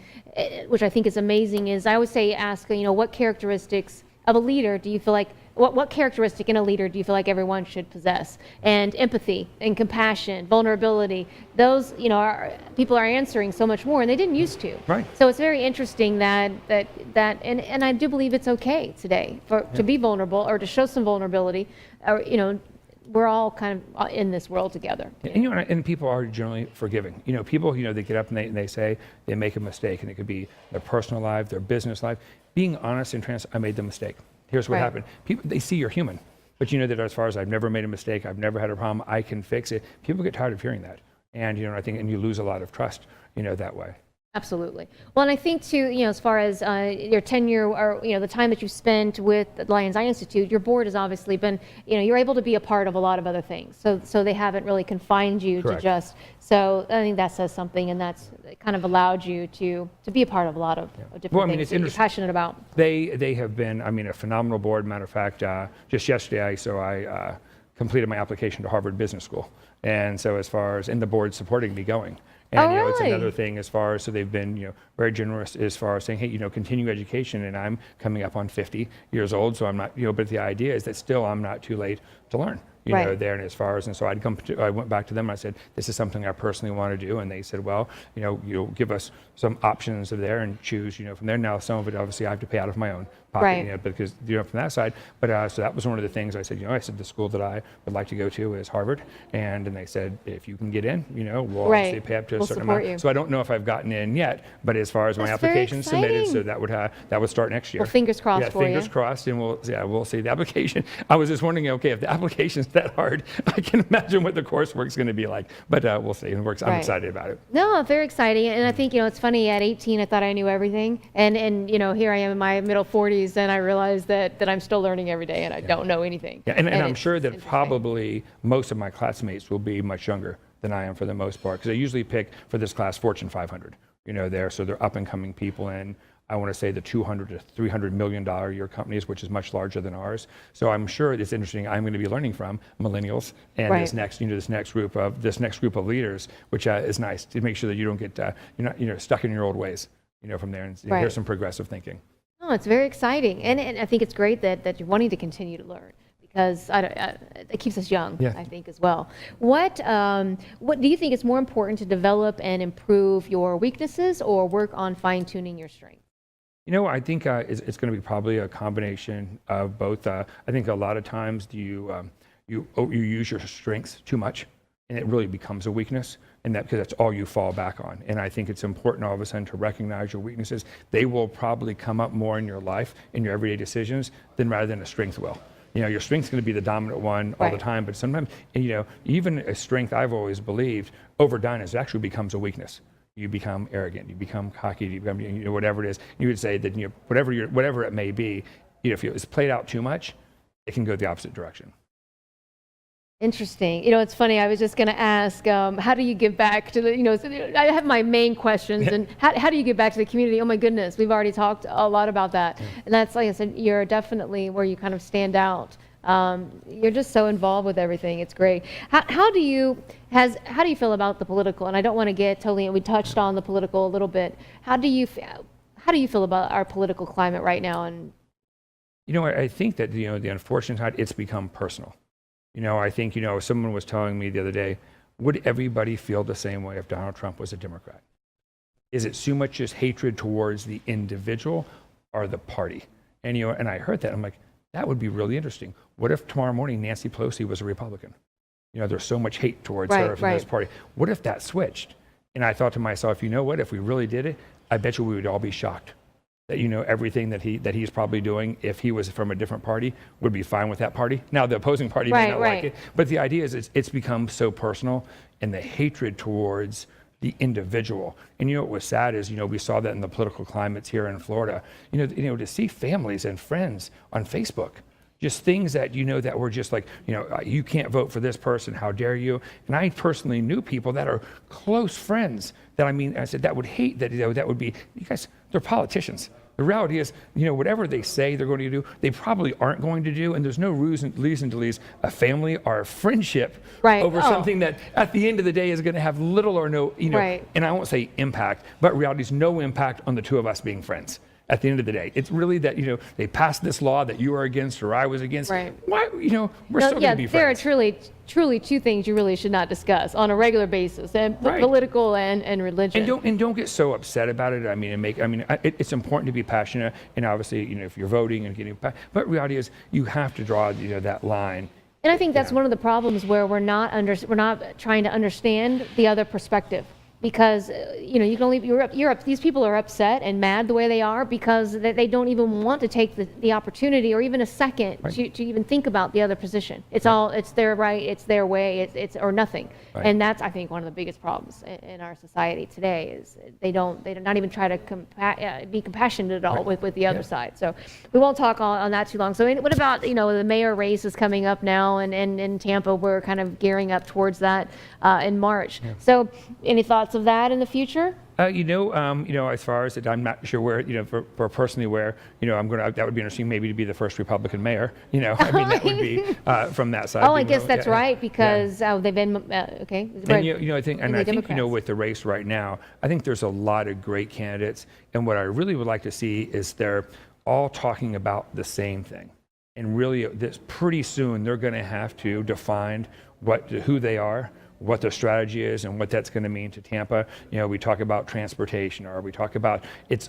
which I think is amazing, is I always say ask, you know, what characteristics of a leader do you feel like, what characteristic in a leader do you feel like everyone should possess? And empathy and compassion, vulnerability, those, you know, people are answering so much more, and they didn't used to. Right. So it's very interesting that and I do believe it's okay today to be vulnerable or to show some vulnerability, or, you know, we're all kind of in this world together. And, you know, and people are generally forgiving. You know, people, you know, they get up and they say they make a mistake, and it could be their personal life, their business life. Being honest and transparent, I made the mistake. Here's what happened. People, they see you're human, but you know that as far as I've never made a mistake, I've never had a problem, I can fix it. People get tired of hearing that, and you know, I think, and you lose a lot of trust, you know, that way. Absolutely. Well, and I think too, you know, as far as your tenure, or, you know, the time that you spent with the Lions Eye Institute, your board has obviously been, you know, you're able to be a part of a lot of other things. So they haven't really confined you Correct. to just, so I think that says something, and that's kind of allowed you to be a part of a lot of different Well, I mean, things it's that you're interesting. passionate about. They have been, I mean, a phenomenal board. Matter of fact, just yesterday, I completed my application to Harvard Business School, and so as far as, and the board supporting me going. And Oh, you know, it's really? another thing as far as, so they've been, you know, very generous as far as saying, hey, you know, continue education, and I'm coming up on 50 years old, so I'm not, you know, but the idea is that still I'm not too late to learn, you know, there, and as far as, and so I went back to them, and I said, this is something I personally want to do, and they said, well, you know, you'll give us some options of there and choose, you know, from there. Now, some of it obviously I have to pay out of my own pocket, Right. you know, because, you know, from that side, but so that was one of the things I said, you know, I said the school that I would like to go to is Harvard, and they said, if you can get in, you know, we'll Right. obviously pay up to a We'll certain support amount. you. So I don't know if I've gotten in yet, but as far as my That's very application submitted, so exciting. that would start next year. Well, fingers crossed yeah, for fingers you. crossed, and we'll see the application. I was just wondering, okay, if the application's that hard, I can imagine what the coursework's going to be like, but we'll see. I'm Right. excited about it. No, very exciting. And I think, you know, it's funny, at 18, I thought I knew everything. And you know, here I am in my middle 40s, and I realize that I'm still learning every day, and I don't know anything. Yeah, and I'm it's sure that interesting. probably most of my classmates will be much younger than I am for the most part, because I usually pick for this class Fortune 500, you know, there, so they're up and coming people, and I want to say the 200 to 300 million dollar a year companies, which is much larger than ours. So I'm sure it's interesting. I'm going to be learning from millennials and Right. this next group of leaders, which is nice to make sure that you don't get you're not, you know, stuck in your old ways, you know, from there, and Right. here's some progressive thinking. Oh, it's very exciting. And I think it's great that you're wanting to continue to learn, because it keeps us young, Yeah. I think, as well. What do you think is more important to develop and improve your weaknesses, or work on fine-tuning your strengths? You know, I think it's going to be probably a combination of both. I think a lot of times you use your strengths too much, and it really becomes a weakness, and that because that's all you fall back on. And I think it's important all of a sudden to recognize your weaknesses. They will probably come up more in your life, in your everyday decisions, than rather than a strength will. You know, your strength's going to be the dominant one all the Right. time, but sometimes, you know, even a strength, I've always believed, overdone, is actually becomes a weakness. You become arrogant, you become cocky, you become, you know, whatever it is. You would say that, you know, whatever it may be, you know, if it's played out too much, it can go the opposite direction. Interesting. You know, it's funny. I was just going to ask, how do you give back to the, you know, I have my main questions, and how do you give back to the community? Oh my goodness, we've already talked a lot about that. And that's, like I said, you're definitely where you kind of stand out. You're just so involved with everything. It's great. How do you feel about the political? And I don't want to get totally, we touched on the political a little bit. How do you feel about our political climate right now? And You know, I think that, you know, the unfortunate side, it's become personal. You know, I think, you know, someone was telling me the other day, would everybody feel the same way if Donald Trump was a Democrat? Is it so much just hatred towards the individual or the party? And, you know, and I heard that, I'm like, that would be really interesting. What if tomorrow morning Nancy Pelosi was a Republican? You know, there's so much hate towards her from this party. What if that switched? And I thought to myself, you know what, if we really did it, I bet you we would all be shocked. That, you know, everything that he's probably doing, if he was from a different party, would be fine with that party. Now, the opposing party may not like it, but the idea is it's become so personal, and the hatred towards the individual. And what was sad is, we saw that in the political climates here in Florida, to see families and friends on Facebook, just things that, that were just like, you can't vote for this person, how dare you? And I personally knew people that are close friends that, I said, that would hate that, that would be, you guys, they're politicians. The reality is, whatever they say they're going to do, they probably aren't going to do, and there's no reason to lose a family or a friendship over something that, at the end of the day, is going to have little or no, and I won't say impact, but reality is no impact on the two of us being friends. At the end of the day, it's really that, they passed this law that you are against or I was against. Right. Why, we're still going to be friends. There are truly two things you really should not discuss on a regular basis, and political and religion. And don't get so upset about it. It's important to be passionate, and obviously, if you're voting and getting, but reality is you have to draw, that line. And I think that's one of the problems where we're not trying to understand the other perspective. Because you can only these people are upset and mad the way they are because they don't even want to take the opportunity or even a second to even think about the other position. It's their right, it's their way, it's or nothing. And that's, I think, one of the biggest problems in our society today is they not even try to be compassionate at all with the other side. So we won't talk on that too long. So what about the mayor race is coming up now, and in Tampa we're kind of gearing up towards that in March. So any thoughts of that in the future? As far as I'm not sure where, for personally where, that would be interesting maybe to be the first Republican mayor, that would be from that side. Oh, I guess that's right, because they've been, okay. And, I think, with the race right now, I think there's a lot of great candidates. And what I really would like to see is they're all talking about the same thing. And really, pretty soon, they're going to have to define who they are, what their strategy is, and what that's going to mean to Tampa. We talk about transportation, or we talk about,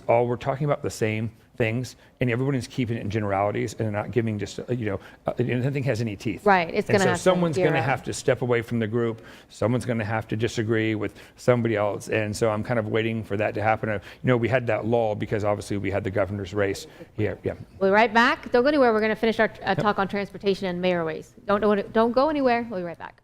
we're talking about the same things, and everybody's keeping it in generalities and not giving just, nothing has any teeth. Right, it's going to have someone's going to have to step away from the group. Someone's going to have to disagree with somebody else, and so I'm kind of waiting for that to happen. We had that lull because obviously we had the governor's race here. Yeah. We'll be right back. Don't go anywhere. We're going to finish our talk on transportation and mayor race. Don't go anywhere. We'll be right back.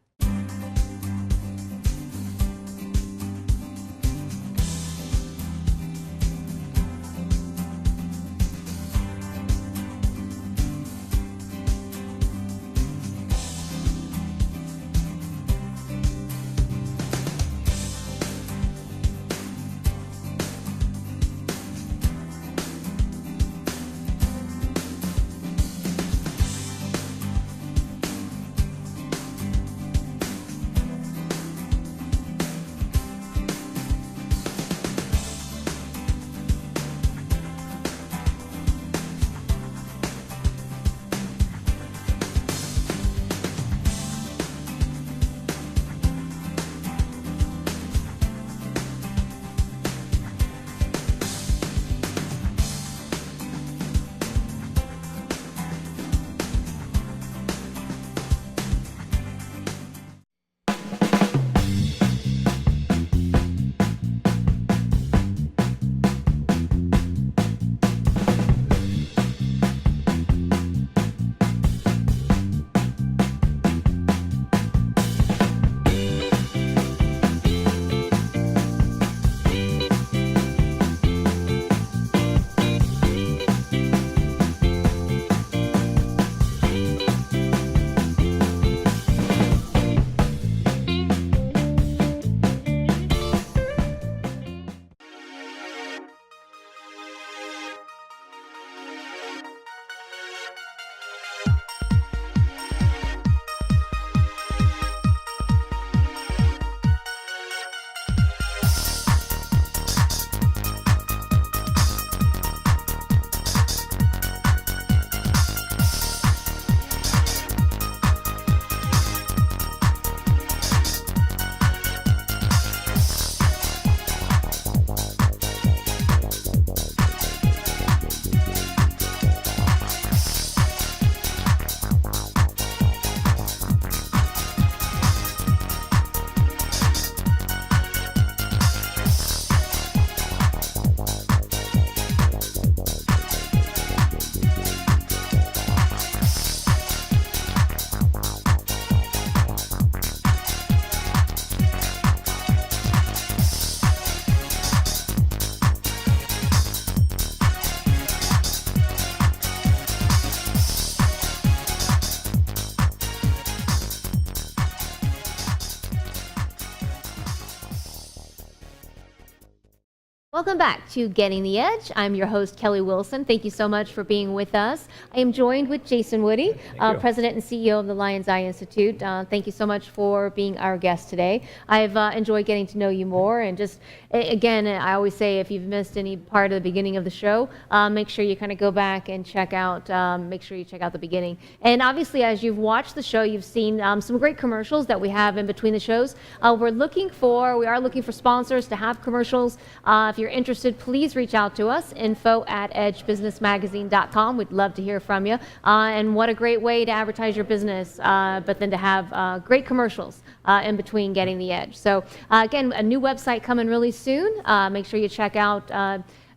Welcome back to Getting the Edge. I'm your host, Kelly Wilson. Thank you so much for being with us. I am joined with Jason Woody, President and CEO of the Lion's Eye Institute. Thank you so much for being our guest today. I've enjoyed getting to know you more, and just, again, I always say if you've missed any part of the beginning of the show, make sure you kind of go back and check out, make sure you check out the beginning. And obviously, as you've watched the show, you've seen some great commercials that we have in between the shows. We are looking for sponsors to have commercials. If you're interested, please reach out to us, info@edgebusinessmagazine.com. We'd love to hear from you. And what a great way to advertise your business, but then to have great commercials in between Getting the Edge. So again, a new website coming really soon. Make sure you check out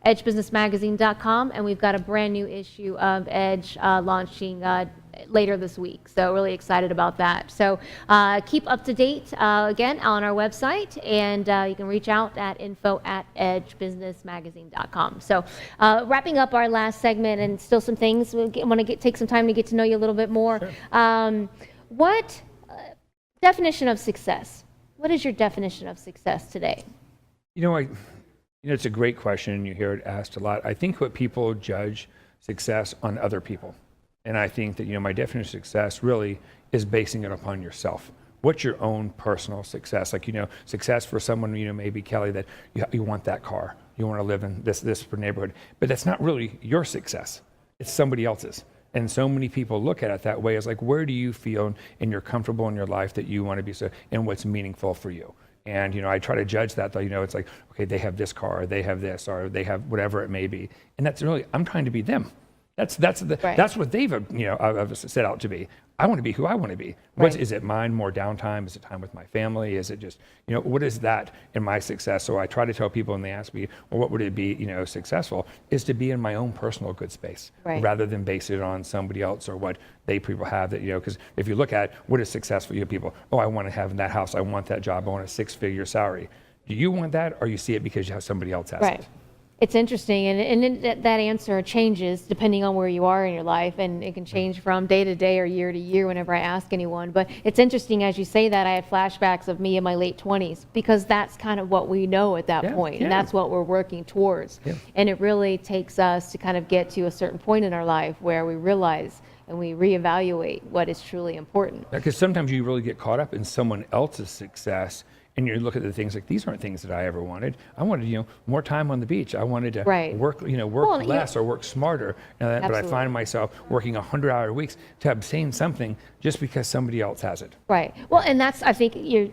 edgebusinessmagazine.com, and we've got a brand new issue of Edge launching later this week. So really excited about that. So keep up to date again on our website, and you can reach out at info@edgebusinessmagazine.com. So wrapping up our last segment, and still some things, we want to take some time to get to know you a little bit more. Sure. What definition of success? What is your definition of success today? It's a great question, and you hear it asked a lot. I think what people judge success on other people. And I think that, my definition of success really is basing it upon yourself. What's your own personal success? Like, success for someone, maybe Kelly, that you want that car. You want to live in this neighborhood. But that's not really your success. It's somebody else's. And so many people look at it that way as like, where do you feel and you're comfortable in your life that you want to be and what's meaningful for you? And, I try to judge that, though, it's like, okay, they have this car, or they have this, or they have whatever it may be. And that's really, I'm trying to be them. That's what they've set out to be. I want to be who I want to be. Is it mine, more downtime? Is it time with my family? Is it just, what is that in my success? So I try to tell people when they ask me, well, what would it be, successful, is to be in my own personal good space rather than base it on somebody else or what people have that, because if you look at what is successful, people, I want to have that house. I want that job. I want a 6-figure salary. Do you want that, or you see it because you have somebody else has it? It's interesting, and that answer changes depending on where you are in your life, and it can change from day to day or year to year whenever I ask anyone. But it's interesting, as you say that, I had flashbacks of me in my late 20s, because that's kind of what we know at that point, and that's what we're working towards. And it really takes us to kind of get to a certain point in our life where we realize and we reevaluate what is truly important. Because sometimes you really get caught up in someone else's success, and you look at the things like, these aren't things that I ever wanted. I wanted, more time on the beach. I wanted to work, less or work smarter. But I find myself working 100-hour weeks to obtain something just because somebody else has it. Right. Well, and that's, I think you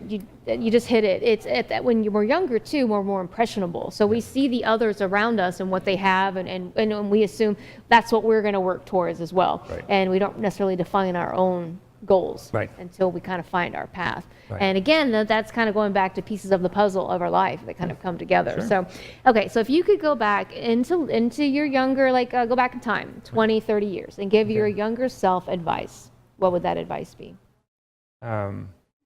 just hit it. It's that when you were younger too, we're more impressionable. So we see the others around us and what they have, and we assume that's what we're going to work towards as well. And we don't necessarily define our own goals until we kind of find our path. And again, that's kind of going back to pieces of the puzzle of our life that kind of come together. So, okay, so if you could go back into your younger, go back in time, 20, 30 years, and give your younger self advice, what would that advice be?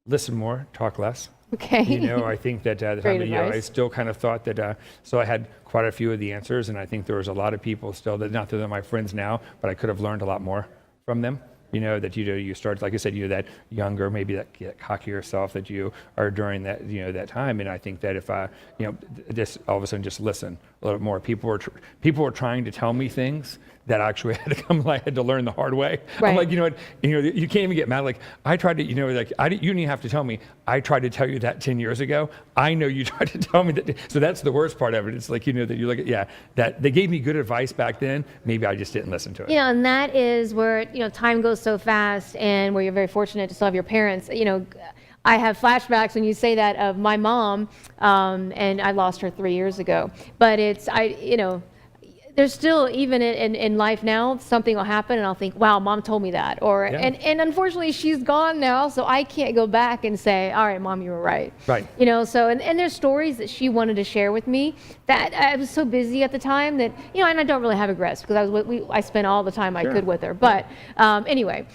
Listen more, talk less. Okay. I think that at the time, I still kind of thought that, so I had quite a few of the answers, and I think there was a lot of people still that, not that they're my friends now, but I could have learned a lot more from them. That you start, like I said, that younger, maybe that cockier self that you are during that, that time. And I think that if I, just all of a sudden just listen a little bit more. People were trying to tell me things that actually I had to learn the hard way. I'm like, you can't even get mad. Like, I tried to, you didn't even have to tell me. I tried to tell you that 10 years ago. I know you tried to tell me that. So that's the worst part of it. It's like, that you look at, that they gave me good advice back then. Maybe I just didn't listen to it. And that is where, time goes so fast, and where you're very fortunate to still have your parents. I have flashbacks when you say that of my mom, and I lost her 3 years ago. But there's still, even in life now, something will happen and I'll think, wow, mom told me that. And unfortunately she's gone now, so I can't go back and say, all right, mom, you were right. So, and there's stories that she wanted to share with me that I was so busy at the time that, and I don't really have regrets, because I spent all the time I could with her. But anyway,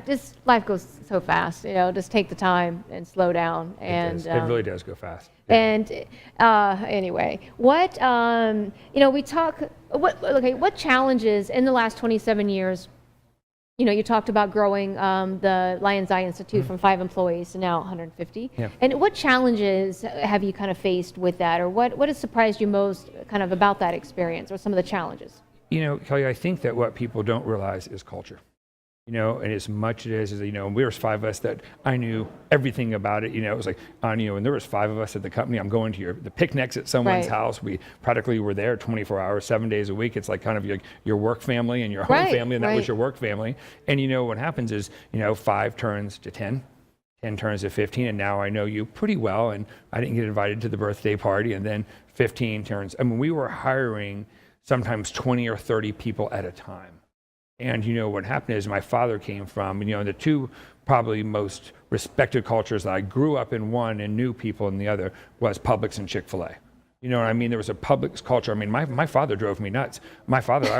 just life goes so fast, just take the time and slow down. It really does go fast. And anyway, what we talk. What challenges in the last 27 years You talked about growing the Lions Eye Institute from 5 employees to now 150. Yeah. And what challenges have you kind of faced with that, or what has surprised you most kind of about that experience, or some of the challenges? Kelly, I think that what people don't realize is culture. And as much as we were 5 of us that I knew everything about it. It was like, and there was 5 of us at the company. I'm going to the picnics at someone's house. We practically were there 24 hours, 7 days a week. It's like kind of your work family and your home family, and that was your work family. And what happens is, 5 turns to 10. 10 turns to 15, and now I know you pretty well, and I didn't get invited to the birthday party, and then 15 turns. I mean, we were hiring sometimes 20 or 30 people at a time. And what happened is my father came from, the 2 probably most respected cultures that I grew up in, one and knew people in the other, was Publix and Chick-fil-A. You know what I mean? There was a Publix culture. I mean, my father drove me nuts. My father,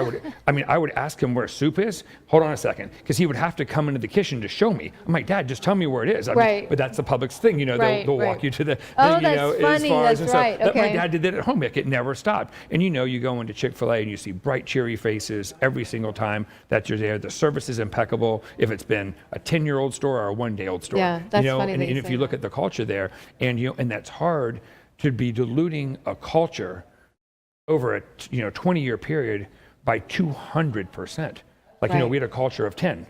I would ask him where soup is. Hold on a second, because he would have to come into the kitchen to show me. I'm like, Dad, just tell me where it is. But that's the Publix thing. They'll walk you to the thing, as far as. That's right. Okay. My dad did that at home. It never stopped. And you go into Chick-fil-A and you see bright, cheery faces every single time that you're there. The service is impeccable. If it's been a 10-year-old store or a 1-day-old store. Yeah, that's funny. And if you look at the culture there, and and that's hard to be diluting a culture over a 20-year period by 200%. We had a culture of 10.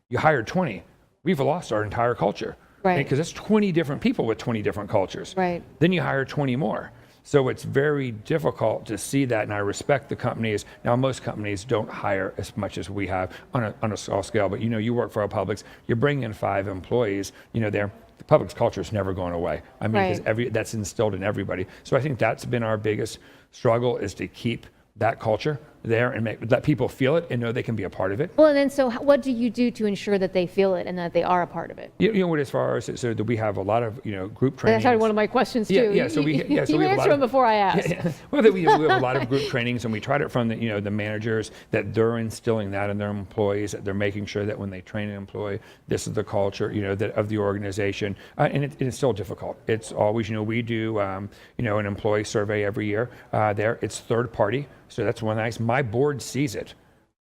You hired 20. We've lost our entire culture. Right. Because that's 20 different people with 20 different cultures. Right. Then you hire 20 more. So it's very difficult to see that, and I respect the companies. Now, most companies don't hire as much as we have on a small scale, but you work for a Publix, you're bringing in 5 employees, the Publix culture is never going away. I mean, because that's instilled in everybody. So I think that's been our biggest struggle, is to keep that culture there and let people feel it and know they can be a part of it. Well, and then so what do you do to ensure that they feel it and that they are a part of it? As far as so that we have a lot of group trainings. That's probably one of my questions too. You answer them before I ask. Well, we have a lot of group trainings, and we tried it from the managers, that they're instilling that in their employees, that they're making sure that when they train an employee, this is the culture that of the organization, and it's still difficult. It's always we do an employee survey every year. It's third party. So that's one nice. My board sees it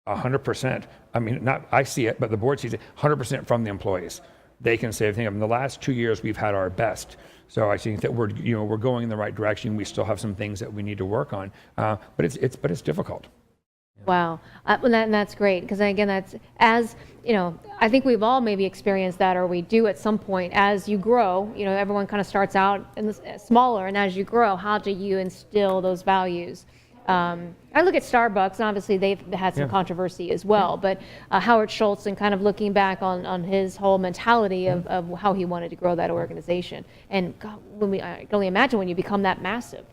100%. I mean, not I see it, but the board sees it 100% from the employees. They can say everything. In the last 2 years, we've had our best. So I think that we're going in the right direction. We still have some things that we need to work on, but it's difficult. Wow, and that's great, because again, that's I think we've all maybe experienced that, or we do at some point as you grow. Everyone kind of starts out smaller, and as you grow, how do you instill those values? I look at Starbucks, and obviously they've had some controversy as well, but Howard Schultz, and kind of looking back on his whole mentality of how he wanted to grow that organization. And God, I can only imagine when you become that massive,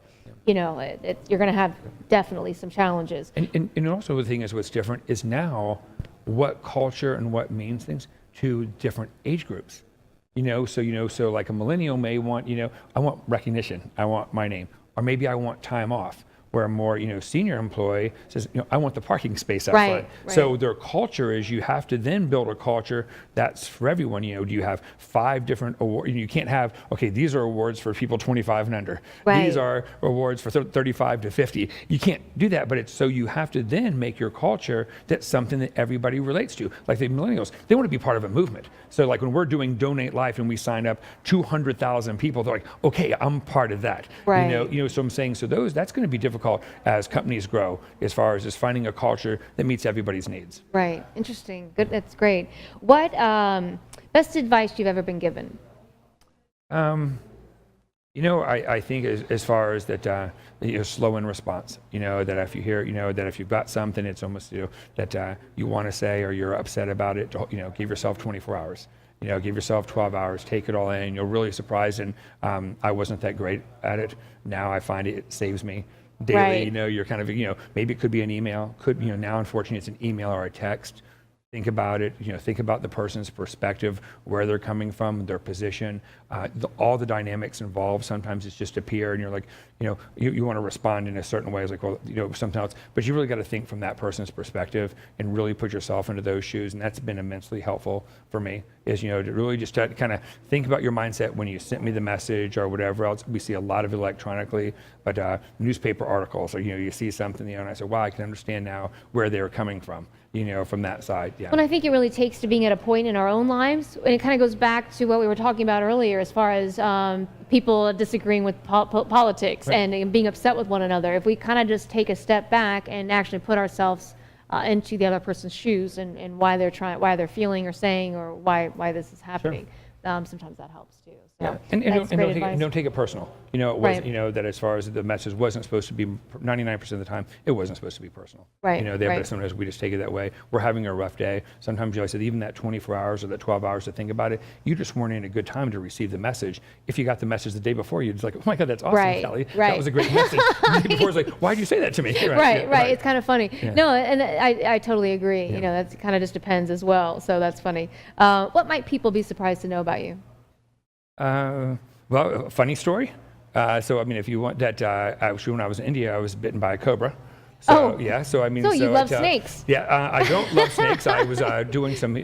you're going to have definitely some challenges. And also the thing is, what's different is now what culture and what means things to different age groups. So like a millennial may want, I want recognition, I want my name, or maybe I want time off. Where a more senior employee says, I want the parking space out front. Right. So their culture is, you have to then build a culture that's for everyone. Do you have 5 different awards? You can't have, okay, these are awards for people 25 and under. Right. These are awards for 35 to 50. You can't do that, but so you have to then make your culture that's something that everybody relates to. Like the millennials, they want to be part of a movement. So like when we're doing Donate Life and we sign up 200,000 people, they're like, okay, I'm part of that. Right. So I'm saying, so that's going to be difficult as companies grow, as far as just finding a culture that meets everybody's needs. Right. Interesting. Good. That's great. What best advice you've ever been given? I think as far as that, slow in response. That if you hear, that if you've got something, it's almost that you want to say, or you're upset about it. Give yourself 24 hours. Give yourself 12 hours. Take it all in. You're really surprised. And I wasn't that great at it. Now I find it saves me daily. Right. You're kind of, maybe it could be an email. Now unfortunately it's an email or a text. Think about it, think about the person's perspective, where they're coming from, their position, all the dynamics involved. Sometimes it's just a peer and you're like, you want to respond in a certain way. It's like, well, something else, but you really got to think from that person's perspective and really put yourself into those shoes. And that's been immensely helpful for me, is, to really just to kind of think about your mindset when you sent me the message or whatever else. We see a lot of it electronically, but newspaper articles, or, you see something, and I say, wow, I can understand now where they're coming from. from that side. Yeah. Well, I think it really takes to being at a point in our own lives, and it kind of goes back to what we were talking about earlier as far as people disagreeing with politics and being upset with one another. If we kind of just take a step back and actually put ourselves into the other person's shoes and why they're feeling or saying or why this is happening, sometimes that helps too. So Yeah, and don't take it personal. It was, Right. that as far as the message wasn't supposed to be, 99% of the time, it wasn't supposed to be personal. Right, But right. sometimes we just take it that way. We're having a rough day. Sometimes, I said, even that 24 hours or that 12 hours to think about it, you just weren't in a good time to receive the message. If you got the message the day before, you're just like, oh my God, that's awesome, Right, Kelly. right. That was a great message. The day before, it's like, why'd you say that to me? Right. It's kind of funny. Yeah. No, and I totally agree. Yeah. That kind of just depends as well. So that's funny. What might people be surprised to know about you? Well, a funny story. So, if you want that, actually, when I was in India, I was bitten by a cobra. So, Oh. yeah, so So you love snakes. Yeah, I don't love snakes. I was doing some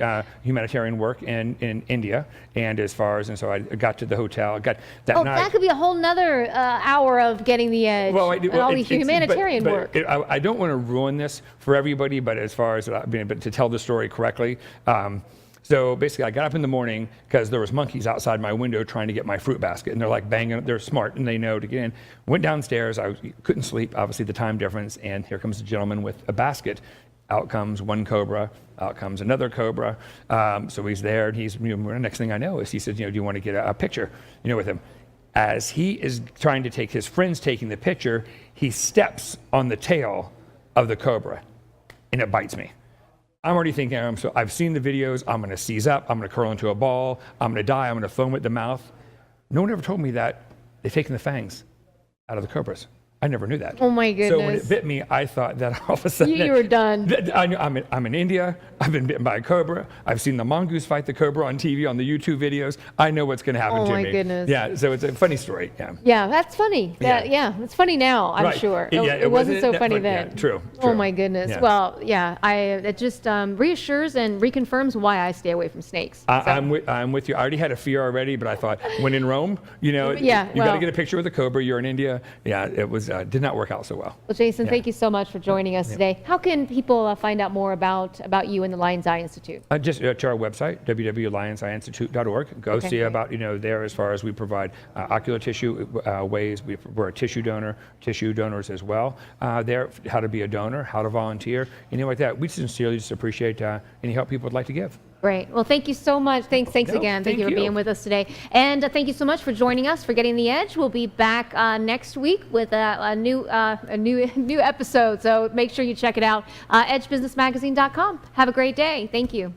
humanitarian work in India, and so I got to the hotel, got that night. That could be a whole nother hour of getting the edge and all the humanitarian work. I don't want to ruin this for everybody, but as far as, but to tell the story correctly, so basically, I got up in the morning because there was monkeys outside my window trying to get my fruit basket, and they're like banging. They're smart and they know to get in. Went downstairs. I couldn't sleep, obviously the time difference, and here comes a gentleman with a basket. Out comes one cobra. Out comes another cobra. So he's there, and he's. The next thing I know is he says, do you want to get a picture, with him? As he is trying to take his friend's taking the picture, he steps on the tail of the cobra, and it bites me. I'm already thinking, so I've seen the videos, I'm going to seize up, I'm going to curl into a ball, I'm going to die, I'm going to foam at the mouth. No one ever told me that they've taken the fangs out of the cobras. I never knew that. Oh my goodness. So when it bit me, I thought that all of a sudden... You were done. I'm in India, I've been bitten by a cobra, I've seen the mongoose fight the cobra on TV, on the YouTube videos. I know what's going to happen to me. Oh my goodness. Yeah, so it's a funny story, yeah. Yeah, that's funny. It's funny now, I'm Right. sure. Yeah, it wasn't so funny funny. then. Yeah, true. Oh my goodness. Yeah. Well, it just reassures and reconfirms why I stay away from snakes. I'm with you. I already had a fear already, but I thought when in Rome, you got to get a picture with a cobra. You're in India. Yeah, it was did not work out so well. Well, Jason, thank you so much for joining us today. How can people find out more about you and the Lion's Eye Institute? Just to our website, www.lionseyeinstitute.org. Go see about there as far as we provide ocular tissue ways. We're a tissue donors as well. There, how to be a donor, how to volunteer, anything like that. We sincerely just appreciate any help people would like to give. Great. Well, thank you so much. Thanks again. Thank you for being with us today. And thank you so much for joining us for Getting the Edge. We'll be back next week with a new episode. So make sure you check it out. EdgeBusinessMagazine.com. Have a great day. Thank you.